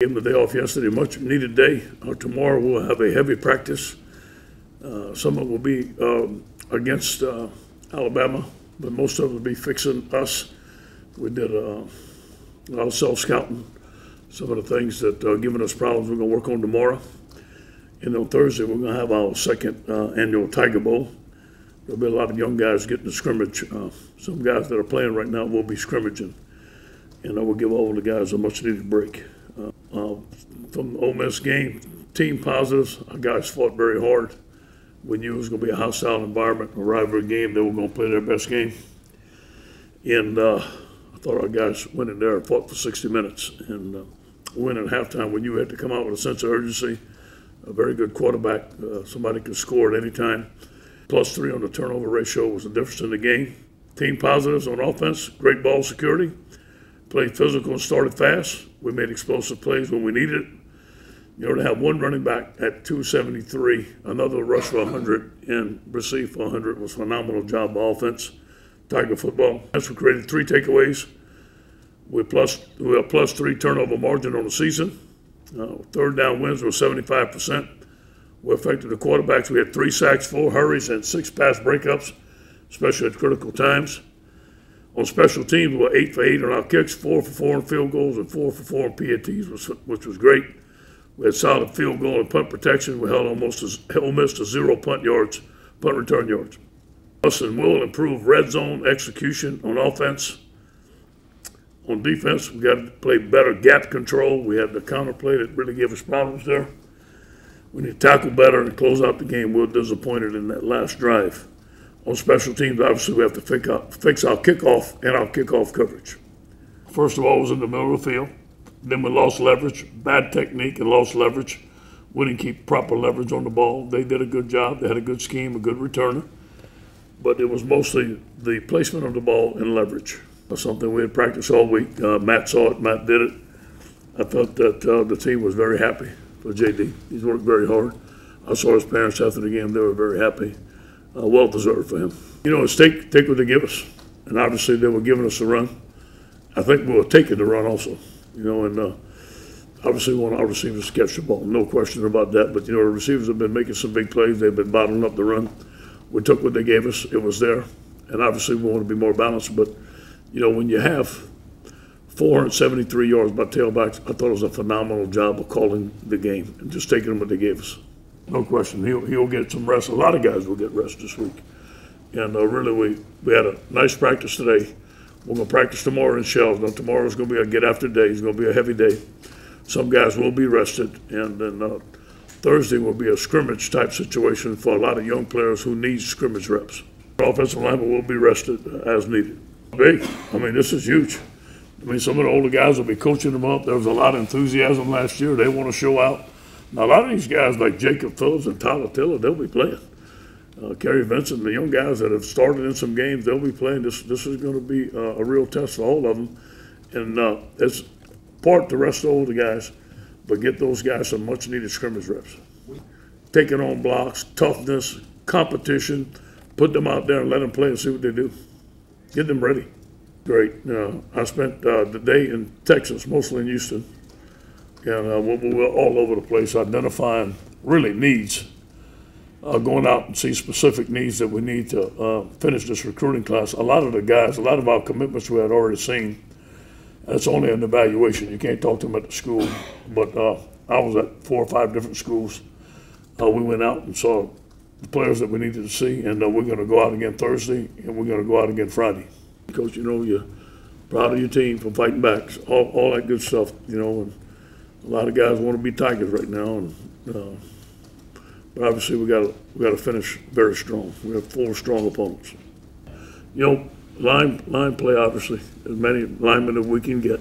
Gave them the day off yesterday, much needed day. Tomorrow we'll have a heavy practice. Some of it will be against Alabama, but most of it will be fixing us. We did a lot of self-scouting. Some of the things that are giving us problems we're going to work on tomorrow. And on Thursday we're going to have our second annual Tiger Bowl. There'll be a lot of young guys getting to scrimmage. Some guys that are playing right now will be scrimmaging. And I will give all the guys a much-needed break. From the Ole Miss game, team positives, our guys fought very hard. We knew it was going to be a hostile environment, a rivalry game. They were going to play their best game. And I thought our guys went in there and fought for 60 minutes. And went at halftime when you had to come out with a sense of urgency. A very good quarterback. Somebody could score at any time. +3 on the turnover ratio was the difference in the game. Team positives on offense, great ball security. Played physical and started fast. We made explosive plays when we needed it. You know, to have one running back at 273, another rush for 100, and receive for 100 was a phenomenal job by offense. Tiger football. That's what created 3 takeaways. We have +3 turnover margin on the season. Third down wins were 75%. We affected the quarterbacks. We had 3 sacks, 4 hurries, and 6 pass breakups, especially at critical times. On special teams, we were 8 for 8 on our kicks, 4 for 4 on field goals, and 4 for 4 on PATs, which was great. We had solid field goal and punt protection. We held almost to 0 punt return yards. Us and will improve red zone execution on offense. On defense, we got to play better gap control. We had the counter play that really gave us problems there. We need to tackle better and close out the game. We were disappointed in that last drive. On special teams, obviously, we have to fix our kickoff and our kickoff coverage. First of all, it was in the middle of the field. Then we lost leverage, bad technique and lost leverage. We didn't keep proper leverage on the ball. They did a good job. They had a good scheme, a good returner. But it was mostly the placement of the ball and leverage. That's something we had practiced all week. Matt saw it. Matt did it. I thought that the team was very happy for JD. He's worked very hard. I saw his parents after the game. They were very happy. Well deserved for him. You know, it's take what they give us. And obviously they were giving us a run. I think we were taking the run also. You know, and obviously we want our receivers to catch the ball. No question about that. But, you know, our receivers have been making some big plays. They've been bottling up the run. We took what they gave us. It was there. And obviously we want to be more balanced. But, you know, when you have 473 yards by tailbacks, I thought it was a phenomenal job of calling the game and just taking them what they gave us. No question. He'll get some rest. A lot of guys will get rest this week. And really, we had a nice practice today. We're going to practice tomorrow in shells. Now, tomorrow's going to be a get-after day. It's going to be a heavy day. Some guys will be rested. And then Thursday will be a scrimmage-type situation for a lot of young players who need scrimmage reps. Offensive linemen will be rested as needed. Big. I mean, this is huge. I mean, some of the older guys will be coaching them up. There was a lot of enthusiasm last year. They want to show out. Now, a lot of these guys like Jacob Phillips and Tyler Tiller, they'll be playing. Kerry Vincent, the young guys that have started in some games, they'll be playing. This is going to be a real test for all of them. And it's part the rest of the older guys, but get those guys some much-needed scrimmage reps. Taking on blocks, toughness, competition, put them out there and let them play and see what they do. Get them ready. Great. I spent the day in Texas, mostly in Houston. And we were all over the place identifying really needs, going out and see specific needs that we need to finish this recruiting class. A lot of the guys, a lot of our commitments we had already seen. That's only an evaluation. You can't talk to them at the school. But I was at 4 or 5 different schools. We went out and saw the players that we needed to see, and we're going to go out again Thursday, and we're going to go out again Friday. Coach, you know, you're proud of your team for fighting back, all that good stuff, you know. And a lot of guys want to be Tigers right now, and but obviously we got to finish very strong. We have 4 strong opponents. You know, line play obviously, as many linemen as we can get.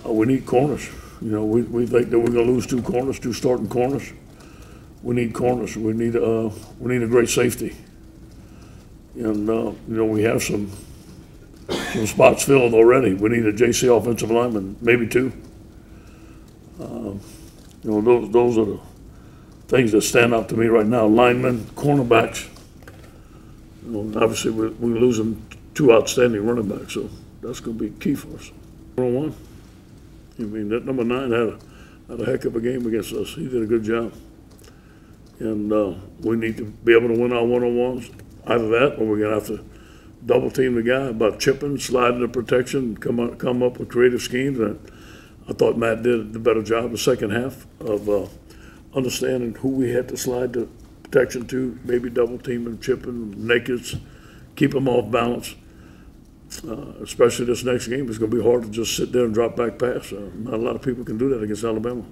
We need corners. You know, we think that we're going to lose 2 corners, 2 starting corners. We need corners. We need a great safety, and you know, we have some spots filled already. We need a JC offensive lineman, maybe 2. You know, those are the things that stand out to me right now. Linemen, cornerbacks. You know, obviously, we're losing 2 outstanding running backs, so that's going to be key for us. 1-on-1. I mean, that number 9 had a heck of a game against us. He did a good job. And we need to be able to win our one-on-ones. Either that, or we're going to have to double team the guy about chipping, sliding the protection, come up with creative schemes. And I thought Matt did the better job the second half of understanding who we had to slide the protection to, maybe double teaming, chipping, nakeds, keep them off balance. Especially this next game, it's going to be hard to just sit there and drop back pass. Not a lot of people can do that against Alabama.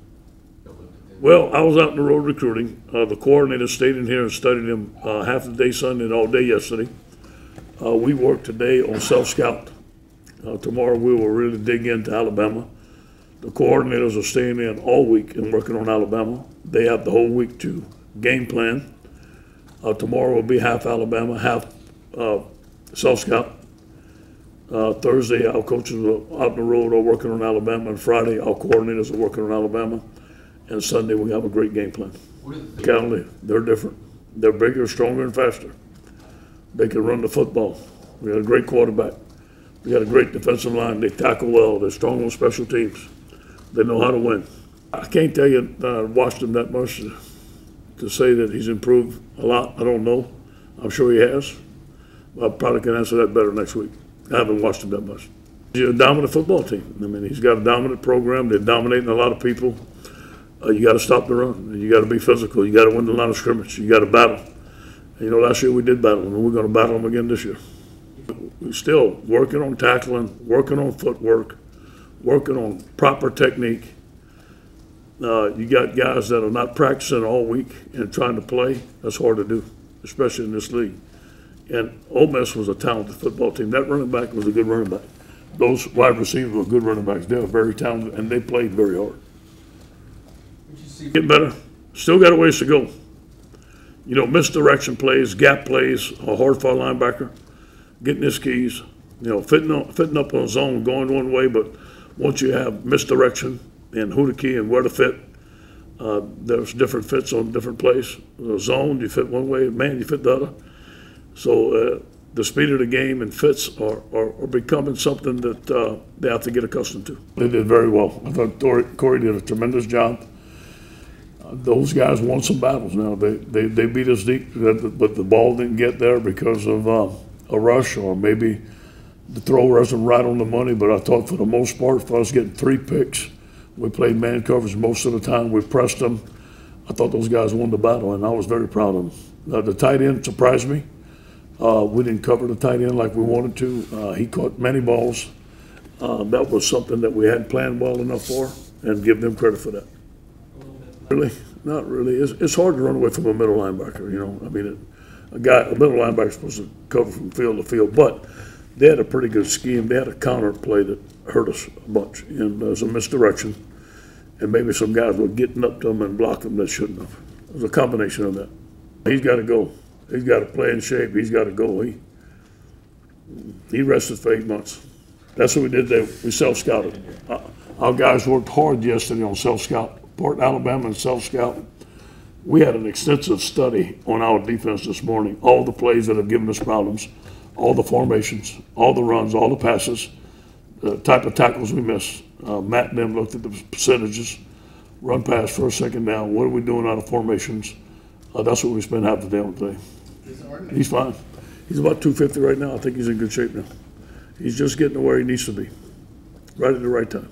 Well, I was out on the road recruiting. The coordinator stayed in here and studied him half the day Sunday and all day yesterday. We worked today on self-scout. Tomorrow we will really dig into Alabama. The coordinators are staying in all week and working on Alabama. They have the whole week to game plan. Tomorrow will be half Alabama, half self-scout. Thursday, our coaches are out on the road are working on Alabama, and Friday, our coordinators are working on Alabama. And Sunday, we have a great game plan. Cali, they're different. They're bigger, stronger, and faster. They can run the football. We got a great quarterback. We got a great defensive line. They tackle well. They're strong on special teams. They know how to win. I can't tell you that I watched him that much to say that he's improved a lot. I don't know. I'm sure he has. I probably can answer that better next week. I haven't watched him that much. He's a dominant football team. I mean, he's got a dominant program. They're dominating a lot of people. You got to stop the run. You got to be physical. You got to win the line of scrimmage. You got to battle. You know, last year we did battle them, and we're going to battle them again this year. We're still working on tackling, working on footwork, working on proper technique. You got guys that are not practicing all week and trying to play. That's hard to do, especially in this league. And Ole Miss was a talented football team. That running back was a good running back. Those wide receivers were good running backs. They were very talented, and they played very hard. Get better. Still got a ways to go. You know, misdirection plays, gap plays, a hard for a linebacker, getting his keys, you know, fitting up on a zone, going one way, but once you have misdirection and who to key and where to fit, there's different fits on different plays. The zone, you fit one way, man, you fit the other. So the speed of the game and fits are becoming something that they have to get accustomed to. They did very well. I thought Corey did a tremendous job. Those guys won some battles now. They beat us deep, but the ball didn't get there because of a rush, or maybe the throw wasn't right on the money. But I thought for the most part, for us getting 3 picks, we played man coverage most of the time. We pressed them. I thought those guys won the battle, and I was very proud of them. The tight end surprised me. We didn't cover the tight end like we wanted to. He caught many balls. That was something that we hadn't planned well enough for, and give them credit for that. Really? Not really. It's hard to run away from a middle linebacker, you know. I mean, a middle linebacker is supposed to cover from field to field, but they had a pretty good scheme. They had a counter play that hurt us a bunch, and there was a misdirection, and maybe some guys were getting up to them and blocking them that shouldn't have. It was a combination of that. He's got to go. He's got to play in shape. He's got to go. He rested for 8 months. That's what we did there. We self-scouted. Our guys worked hard yesterday on self-scout. Port Alabama and self-scout. We had an extensive study on our defense this morning, all the plays that have given us problems, all the formations, all the runs, all the passes, the type of tackles we missed. Matt and them looked at the percentages, run pass first, second down, what are we doing out of formations? That's what we spent half the day on today. He's fine. He's about 250 right now. I think he's in good shape now. He's just getting to where he needs to be, right at the right time.